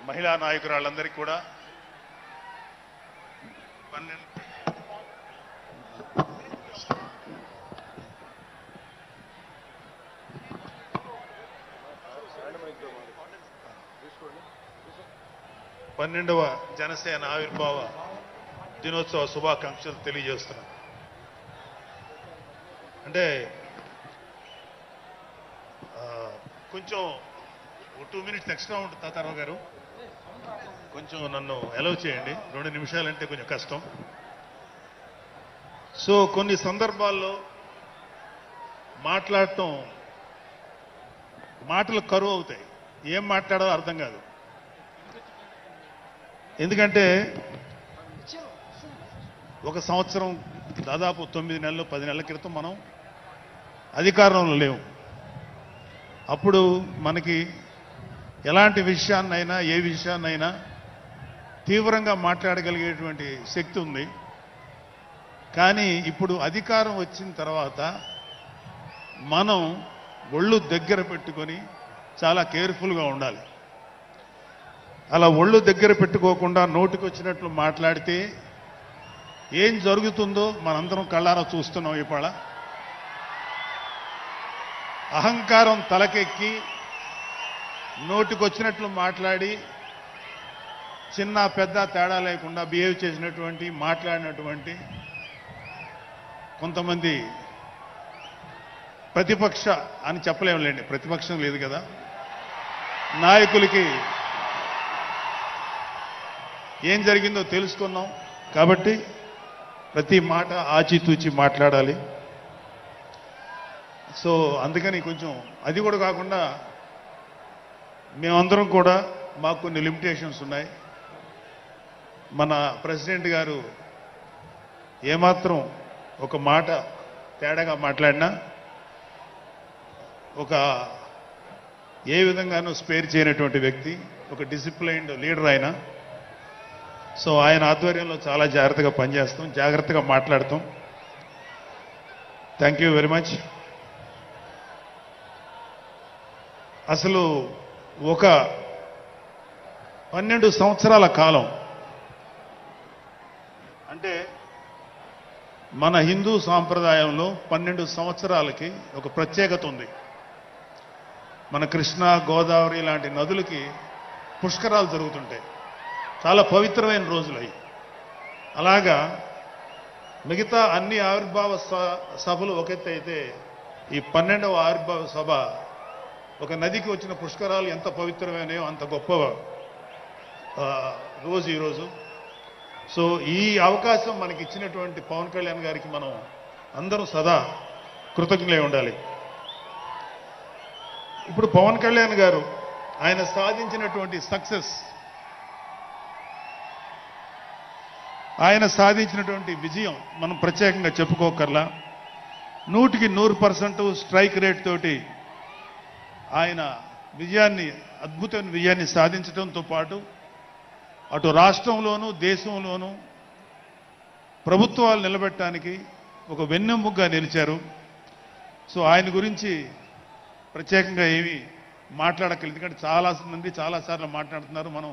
మహిళా నాయకురాళ్ళందరికీ కూడా 12వ జనసేన ఆవిర్భావ దినోత్సవ శుభాకాంక్షలు తెలియజేస్తున్నాను. అంటే కొంచెం 2 minutes ఎక్స్ట్రా ఉంటుంది తాతారావు గారు, కొంచెం నన్ను అలౌ చేయండి. 2 నిమిషాలంటే కొంచెం కష్టం. సో కొన్ని సందర్భాల్లో మాట్లాడటం మాటలు కరువు అవుతాయి, ఏం మాట్లాడాలో అర్థం కాదు. ఎందుకంటే ఒక సంవత్సరం దాదాపు 9 నెలలు 10 నెలల క్రితం మనం అధికారంలో లేవు. అప్పుడు మనకి ఎలాంటి విషయాన్నైనా ఏ విషయాన్నైనా తీవ్రంగా మాట్లాడగలిగేటువంటి శక్తి ఉంది. కానీ ఇప్పుడు అధికారం వచ్చిన తర్వాత మనం ఒళ్ళు దగ్గర పెట్టుకొని చాలా కేర్ఫుల్గా ఉండాలి. అలా ఒళ్ళు దగ్గర పెట్టుకోకుండా నోటికి వచ్చినట్లు మాట్లాడితే ఏం జరుగుతుందో మనందరం కళ్ళారా చూస్తున్నాం. ఇవాళ అహంకారం తలకెక్కి నోటికొచ్చినట్లు మాట్లాడి చిన్న పెద్ద తేడా లేకుండా బిహేవ్ చేసినటువంటి మాట్లాడినటువంటి కొంతమంది ప్రతిపక్ష అని చెప్పలేములేండి, ప్రతిపక్షం లేదు కదా, నాయకులకి ఏం జరిగిందో తెలుసుకున్నాం. కాబట్టి ప్రతి మాట ఆచితూచి మాట్లాడాలి. సో అందుకని కొంచెం అది కూడా కాకుండా మేమందరం కూడా మాకు కొన్ని లిమిటేషన్స్ ఉన్నాయి. మన ప్రెసిడెంట్ గారు ఏమాత్రం ఒక మాట తేడాగా మాట్లాడినా ఒక ఏ విధంగానూ స్పేర్ చేయనటువంటి వ్యక్తి, ఒక డిసిప్లైన్డ్ లీడర్ ఆయన. సో ఆయన ఆధ్వర్యంలో చాలా జాగ్రత్తగా పనిచేస్తాం, జాగ్రత్తగా మాట్లాడతాం. Thank you very much. అసలు ఒక 12 సంవత్సరాల కాలం అంటే మన హిందూ సాంప్రదాయంలో 12 సంవత్సరాలకి ఒక ప్రత్యేకత ఉంది. మన కృష్ణ గోదావరి లాంటి నదులకి పుష్కరాలు జరుగుతుంటాయి, చాలా పవిత్రమైన రోజులు అవి. అలాగా మిగతా అన్ని ఆవిర్భావ సభలు ఒక ఎత్తు అయితే ఈ 12వ ఆవిర్భావ సభ ఒక నదికి వచ్చిన పుష్కరాలు ఎంత పవిత్రమైనయో అంత గొప్ప రోజు ఈరోజు. సో ఈ అవకాశం మనకి ఇచ్చినటువంటి పవన్ కళ్యాణ్ గారికి మనం అందరూ సదా కృతజ్ఞులై ఉండాలి. ఇప్పుడు పవన్ కళ్యాణ్ గారు ఆయన సాధించినటువంటి సక్సెస్, ఆయన సాధించినటువంటి విజయం మనం ప్రత్యేకంగా చెప్పుకోకర్లా. 100కి 100% స్ట్రైక్ రేట్ తోటి ఆయన విజయాన్ని, అద్భుతమైన విజయాన్ని సాధించడంతో పాటు అటు రాష్ట్రంలోనూ దేశంలోనూ ప్రభుత్వాలు నిలబెట్టడానికి ఒక వెన్నెముగ్గా నిలిచారు. సో ఆయన గురించి ప్రత్యేకంగా ఏమీ మాట్లాడక్కర్లేదు, ఎందుకంటే చాలా మంది చాలాసార్లు మాట్లాడుతున్నారు. మనం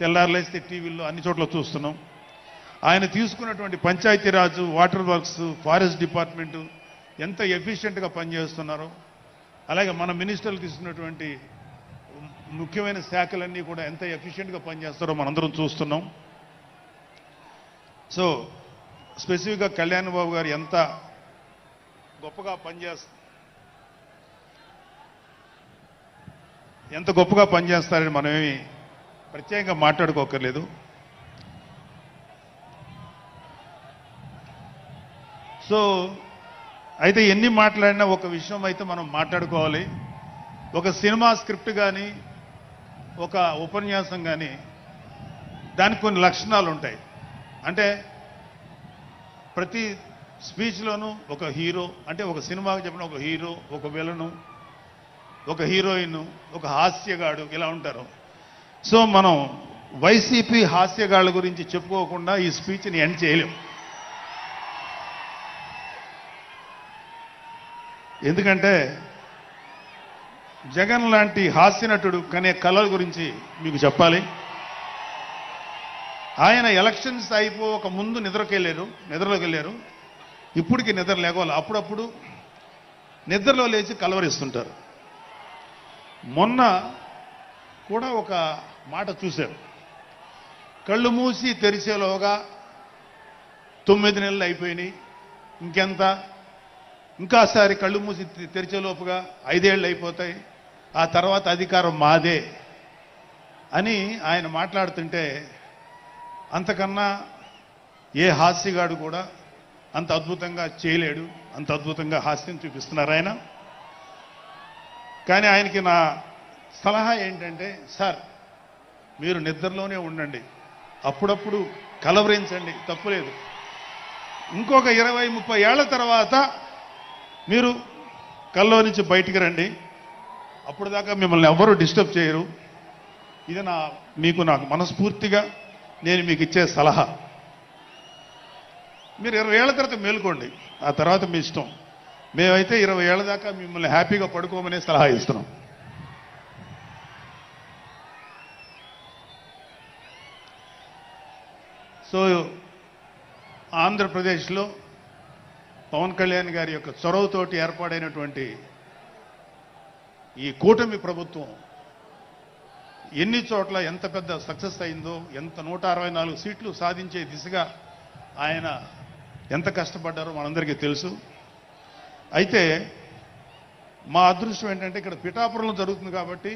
తెల్లారులేస్తే టీవీల్లో అన్ని చోట్ల చూస్తున్నాం. ఆయన తీసుకున్నటువంటి Panchayati Raj, water works, forest department ఎంత ఎఫిషియెంట్గా పనిచేస్తున్నారో, అలాగే మన మినిస్టర్లు తీసుకున్నటువంటి ముఖ్యమైన శాఖలన్నీ కూడా ఎంత ఎఫిషియెంట్గా పనిచేస్తారో మనందరం చూస్తున్నాం. సో స్పెసిఫిక్గా కళ్యాణ్ బాబు గారు ఎంత గొప్పగా పనిచేస్తారని మనమేమి ప్రత్యేకంగా మాట్లాడుకోకర్లేదు. సో అయితే ఎన్ని మాట్లాడినా ఒక విషయం అయితే మనం మాట్లాడుకోవాలి. ఒక సినిమా స్క్రిప్ట్ కానీ ఒక ఉపన్యాసం కానీ దానికి కొన్ని లక్షణాలు ఉంటాయి. అంటే ప్రతి స్పీచ్లోనూ ఒక హీరో, అంటే ఒక సినిమాకి చెప్పిన ఒక హీరో, ఒక విలను, ఒక హీరోయిన్, ఒక హాస్యగాడు, ఇలా ఉంటారు. సో మనం వైసీపీ హాస్యగాళ్ళ గురించి చెప్పుకోకుండా ఈ స్పీచ్ని ఎండ్ చేయలేం. ఎందుకంటే జగన్ లాంటి హాస్యనటుడు కనే కళల గురించి మీకు చెప్పాలి. ఆయన ఎలక్షన్స్ అయిపోక ముందు నిద్రలోకి వెళ్ళారు. ఇప్పటికి నిద్ర లేవాలి. అప్పుడప్పుడు నిద్రలో లేచి కలవరిస్తుంటారు. మొన్న కూడా ఒక మాట చూశారు. కళ్ళు మూసి తెరిచేలోగా 9 నెలలు అయిపోయినాయి, ఇంకెంత, ఇంకాసారి కళ్ళు మూసి తెరిచేలోపుగా 5 ఏళ్ళు అయిపోతాయి, ఆ తర్వాత అధికారం మాదే అని ఆయన మాట్లాడుతుంటే అంతకన్నా ఏ హాస్యగాడు కూడా అంత అద్భుతంగా చేయలేడు. అంత అద్భుతంగా హాస్యం చూపిస్తున్నారు ఆయన. కానీ ఆయనకి నా సలహా ఏంటంటే, సార్ మీరు నిద్రలోనే ఉండండి, అప్పుడప్పుడు కలవరించండి, తప్పులేదు. ఇంకొక 20-30 ఏళ్ల తర్వాత మీరు కల్లో నుంచి బయటికి రండి, అప్పుడు దాకా మిమ్మల్ని ఎవరు డిస్టర్బ్ చేయరు. ఇది నాకు మనస్ఫూర్తిగా నేను మీకు ఇచ్చే సలహా. మీరు 20 ఏళ్ల తర్వాత మేలుకోండి, ఆ తర్వాత మీ ఇష్టం. మేమైతే 20 ఏళ్ల దాకా మిమ్మల్ని హ్యాపీగా పడుకోమనే సలహా ఇస్తున్నాం. సో ఆంధ్రప్రదేశ్లో పవన్ కళ్యాణ్ గారి యొక్క చొరవతోటి ఏర్పాడైనటువంటి ఈ కూటమి ప్రభుత్వం ఎన్ని చోట్ల ఎంత పెద్ద సక్సెస్ అయిందో, ఎంత 164 సీట్లు సాధించే దిశగా ఆయన ఎంత కష్టపడ్డారో మనందరికీ తెలుసు. అయితే మా అదృష్టం ఏంటంటే ఇక్కడ పిఠాపురంలో జరుగుతుంది కాబట్టి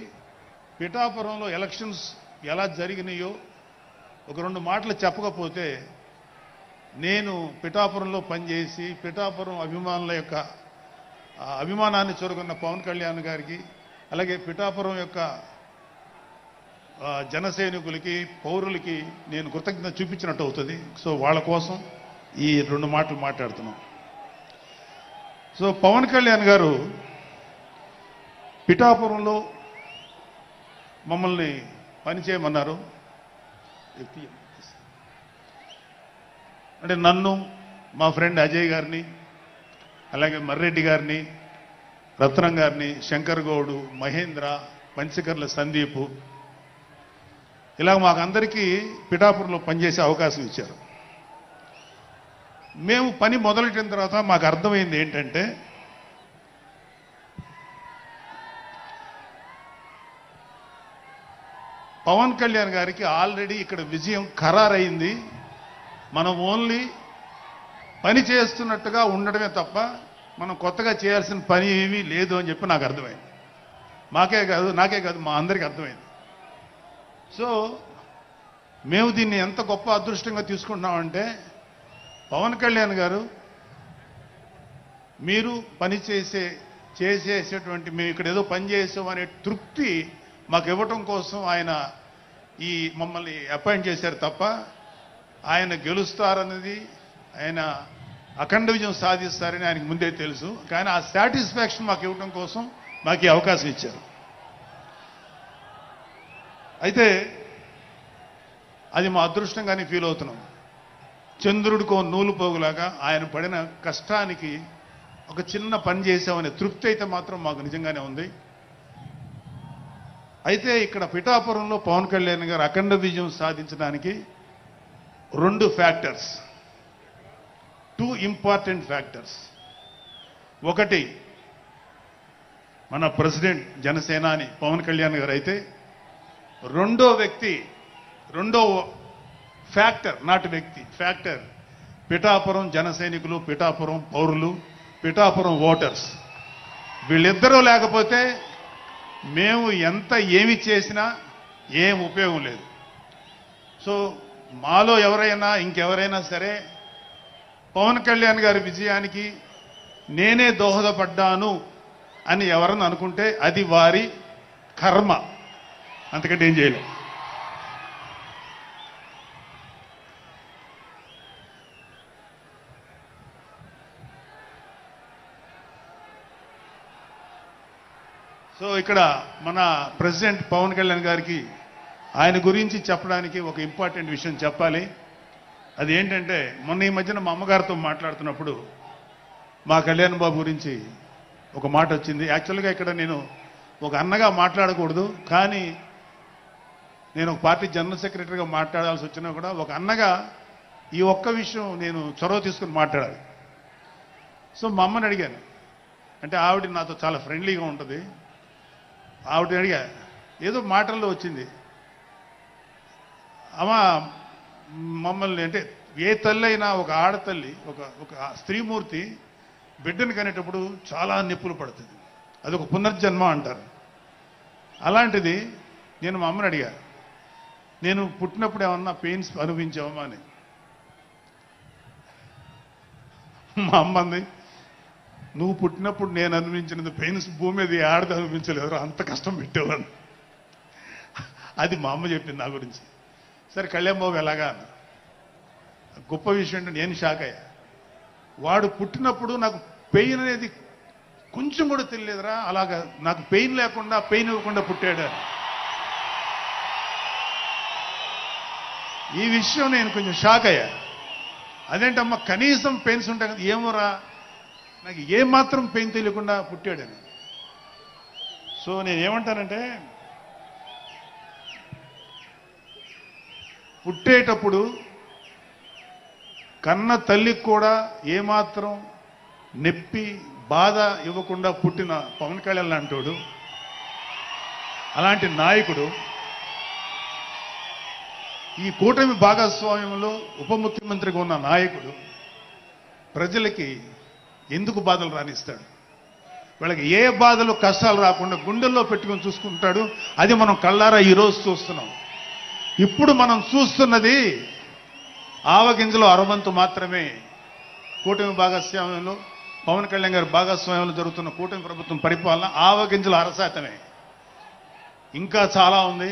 పిఠాపురంలో ఎలక్షన్స్ ఎలా జరిగినాయో ఒక 2 మాటలు చెప్పకపోతే, నేను పిఠాపురంలో పనిచేసి పిఠాపురం అభిమానుల యొక్క అభిమానాన్ని చూరుకున్న పవన్ కళ్యాణ్ గారికి, అలాగే పిఠాపురం యొక్క జనసైనికులకి, పౌరులకి నేను కృతజ్ఞత చూపించినట్టు అవుతుంది. సో వాళ్ళ కోసం ఈ 2 మాటలు మాట్లాడుతున్నాం. సో పవన్ కళ్యాణ్ గారు పిఠాపురంలో మమ్మల్ని పనిచేయమన్నారు. అంటే నన్ను, మా ఫ్రెండ్ అజయ్ గారిని, అలాగే మర్రెడ్డి గారిని, రత్నం గారిని, శంకర్ గౌడు, మహేంద్ర, పంచకర్ల సందీపు, ఇలా మాకందరికీ పిఠాపురంలో పనిచేసే అవకాశం ఇచ్చారు. మేము పని మొదలెట్టిన తర్వాత మాకు అర్థమైంది ఏంటంటే, పవన్ కళ్యాణ్ గారికి ఆల్రెడీ ఇక్కడ విజయం ఖరారైంది. మనం ఓన్లీ పని చేస్తున్నట్టుగా ఉండడమే తప్ప మనం కొత్తగా చేయాల్సిన పని ఏమీ లేదు అని చెప్పి నాకు అర్థమైంది. నాకే కాదు మా అందరికీ అర్థమైంది. సో మేము దీన్ని ఎంత గొప్ప అదృష్టంగా తీసుకుంటున్నామంటే, పవన్ కళ్యాణ్ గారు మీరు పని చేసేసేటువంటి మేము ఇక్కడ ఏదో పని చేసాం అనే తృప్తి మాకు ఇవ్వటం కోసం ఆయన ఈ మమ్మల్ని అపాయింట్ చేశారు తప్ప ఆయన గెలుస్తారన్నది, ఆయన అఖండ విజయం సాధిస్తారని ఆయనకు ముందే తెలుసు. కానీ ఆ సాటిస్ఫాక్షన్ మాకు ఇవ్వటం కోసం మాకు ఈ అవకాశం ఇచ్చారు. అయితే అది మా అదృష్టంగానే ఫీల్ అవుతున్నాం. చంద్రుడికో నూలు పోగులాగా ఆయన పడిన కష్టానికి ఒక చిన్న పని చేసామనే తృప్తి అయితే మాత్రం మాకు నిజంగానే ఉంది. అయితే ఇక్కడ పిఠాపురంలో పవన్ కళ్యాణ్ గారు అఖండ విజయం సాధించడానికి 2 ఫ్యాక్టర్స్, 2 ఇంపార్టెంట్ ఫ్యాక్టర్స్. ఒకటి మన ప్రెసిడెంట్ జనసేనాని పవన్ కళ్యాణ్ గారు అయితే, రెండో ఫ్యాక్టర్, నాట్ వ్యక్తి, ఫ్యాక్టర్ పిఠాపురం జన సైనికులు, పిఠాపురం పౌరులు, పిఠాపురం ఓటర్స్. వీళ్ళిద్దరూ లేకపోతే మేము ఏమి చేసినా ఏం ఉపయోగం లేదు. సో మాలో ఎవరైనా ఇంకెవరైనా సరే పవన్ కళ్యాణ్ గారి విజయానికి నేనే దోహదపడ్డాను అని ఎవరన్నా అనుకుంటే అది వారి కర్మ, అంతకంటే ఏం చేయలేం. సో ఇక్కడ మన ప్రెసిడెంట్ పవన్ కళ్యాణ్ గారికి ఆయన గురించి చెప్పడానికి ఒక ఇంపార్టెంట్ విషయం చెప్పాలి. అది ఏంటంటే, మొన్న ఈ మధ్యన మా అమ్మగారితో మాట్లాడుతున్నప్పుడు మా కళ్యాణ్ బాబు గురించి ఒక మాట వచ్చింది. యాక్చువల్గా ఇక్కడ నేను ఒక అన్నగా మాట్లాడకూడదు, కానీ నేను ఒక పార్టీ జనరల్ సెక్రటరీగా మాట్లాడాల్సి వచ్చినా కూడా ఒక అన్నగా ఈ ఒక్క విషయం నేను చొరవ తీసుకుని మాట్లాడాలి. సో మా అమ్మని అడిగాను, అంటే ఆవిడ నాతో చాలా ఫ్రెండ్లీగా ఉంటుంది. ఆవిడని అడిగా, ఏదో మాటల్లో వచ్చింది, అమ్మ మమ్మల్ని అంటే ఏ తల్లి అయినా ఒక ఆడతల్లి ఒక స్త్రీమూర్తి బిడ్డను కనేటప్పుడు చాలా నొప్పులు పడుతుంది, అదొక పునర్జన్మ అంటారు. అలాంటిది నేను మా అమ్మని అడిగా, నేను పుట్టినప్పుడు ఏమన్నా పెయిన్స్ అనుభవించావమ్మా అని. మా అమ్మ అంది, నువ్వు పుట్టినప్పుడు నేను అనుభవించినది పెయిన్స్ భూమి మీద ఆడది అనుభవించలేదు, అంత కష్టం పెట్టేవాడు. అది మా అమ్మ చెప్పింది నా గురించి. సరే కళ్యాణ్ బాబు ఎలాగా అన్న. గొప్ప విషయం అంటే నేను షాక్ అయ్యా. వాడు పుట్టినప్పుడు నాకు పెయిన్ అనేది కొంచెం కూడా తెలియలేదురా, అలాగా నాకు పెయిన్ లేకుండా పెయిన్ ఇవ్వకుండా పుట్టాడు. ఈ విషయం నేను కొంచెం షాక్ అయ్యా. అదేంటమ్మా కనీసం పెయిన్స్ ఉంటాయి కదా, ఏమోరా నాకు ఏమాత్రం పెయిన్ తెలియకుండా పుట్టాడని. సో నేను ఏమంటానంటే, పుట్టేటప్పుడు కన్న తల్లికి కూడా ఏమాత్రం నొప్పి బాధ ఇవ్వకుండా పుట్టిన పవన్ కళ్యాణ్ లాంటోడు, అలాంటి నాయకుడు ఈ కూటమి భాగస్వామ్యంలో ఉప ముఖ్యమంత్రిగా ఉన్న నాయకుడు ప్రజలకి ఎందుకు బాధలు రానిస్తాడు? వాళ్ళకి ఏ బాధలు కష్టాలు రాకుండా గుండెల్లో పెట్టుకొని చూసుకుంటాడు. అది మనం కళ్ళారా ఈరోజు చూస్తున్నాం. ఇప్పుడు మనం చూస్తున్నది ఆవగింజలో అరవంతు మాత్రమే. కూటమి భాగస్వామ్యంలో పవన్ కళ్యాణ్ గారి భాగస్వామ్యంలో జరుగుతున్న కూటమి ప్రభుత్వం పరిపాలన ఆవగింజలు అరశాతమే. ఇంకా చాలా ఉంది.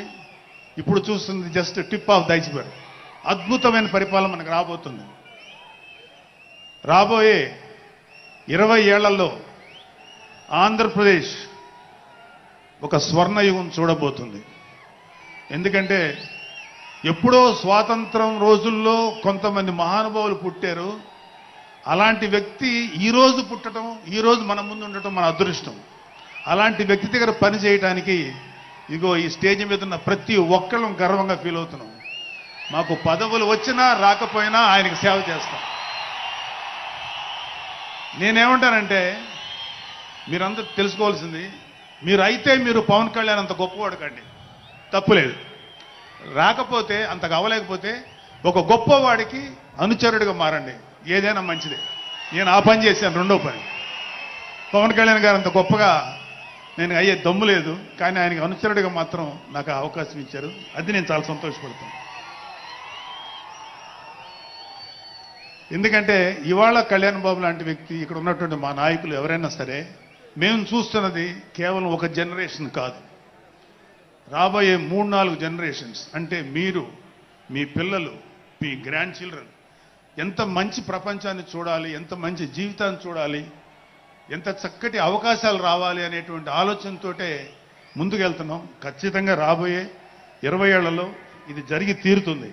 ఇప్పుడు చూస్తుంది just tip of the iceberg. అద్భుతమైన పరిపాలన మనకు రాబోతుంది. రాబోయే 20 ఏళ్లలో ఆంధ్రప్రదేశ్ ఒక స్వర్ణయుగం చూడబోతుంది. ఎందుకంటే ఎప్పుడో స్వాతంత్రం రోజుల్లో కొంతమంది మహానుభావులు పుట్టారు. అలాంటి వ్యక్తి ఈరోజు పుట్టడం, ఈరోజు మన ముందు ఉండటం మన అదృష్టం. అలాంటి వ్యక్తి దగ్గర పని చేయడానికి ఇగో ఈ స్టేజ్ మీద ఉన్న ప్రతి ఒక్కళ్ళం గర్వంగా ఫీల్ అవుతున్నాం. మాకు పదవులు వచ్చినా రాకపోయినా ఆయనకి సేవ చేస్తాం. నేనేమంటానంటే, మీరందరూ తెలుసుకోవాల్సింది, మీరు పవన్ కళ్యాణ్ అంత గొప్పవాడు కండి, తప్పులేదు. రాకపోతే అంతగా అవ్వలేకపోతే ఒక గొప్పవాడికి అనుచరుడిగా మారండి, ఏదైనా మంచిదే. నేను ఆ పని చేశాను. రెండో పని, పవన్ కళ్యాణ్ గారు అంత గొప్పగా నేను అయ్యే దమ్ము లేదు, కానీ ఆయనకి అనుచరుడిగా మాత్రం నాకు అవకాశం ఇచ్చారు. అది నేను చాలా సంతోషపడతాను. ఎందుకంటే ఇవాళ కళ్యాణ్ బాబు లాంటి వ్యక్తి, ఇక్కడ ఉన్నటువంటి మా నాయకులు ఎవరైనా సరే, మేము చూస్తున్నది కేవలం ఒక జనరేషన్ కాదు, రాబోయే 3-4 జనరేషన్స్. అంటే మీరు, మీ పిల్లలు, మీ గ్రాండ్ చిల్డ్రన్ ఎంత మంచి ప్రపంచాన్ని చూడాలి, ఎంత మంచి జీవితాన్ని చూడాలి, ఎంత చక్కటి అవకాశాలు రావాలి అనేటువంటి ఆలోచనతోటే ముందుకెళ్తున్నాం. ఖచ్చితంగా రాబోయే 20 ఏళ్లలో ఇది జరిగి తీరుతుంది.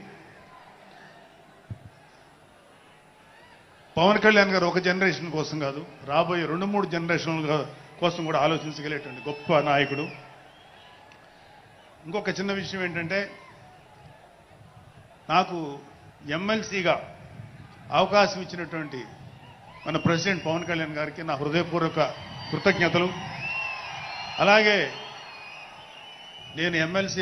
పవన్ కళ్యాణ్ గారు ఒక జనరేషన్ కోసం కాదు, రాబోయే 2-3 జనరేషన్ల కోసం కూడా ఆలోచించగలిగేటువంటి గొప్ప నాయకుడు. ఇంకొక చిన్న విషయం ఏంటంటే, నాకు ఎమ్మెల్సీగా అవకాశం ఇచ్చినటువంటి మన ప్రెసిడెంట్ పవన్ కళ్యాణ్ గారికి నా హృదయపూర్వక కృతజ్ఞతలు. అలాగే నేను ఎమ్మెల్సీ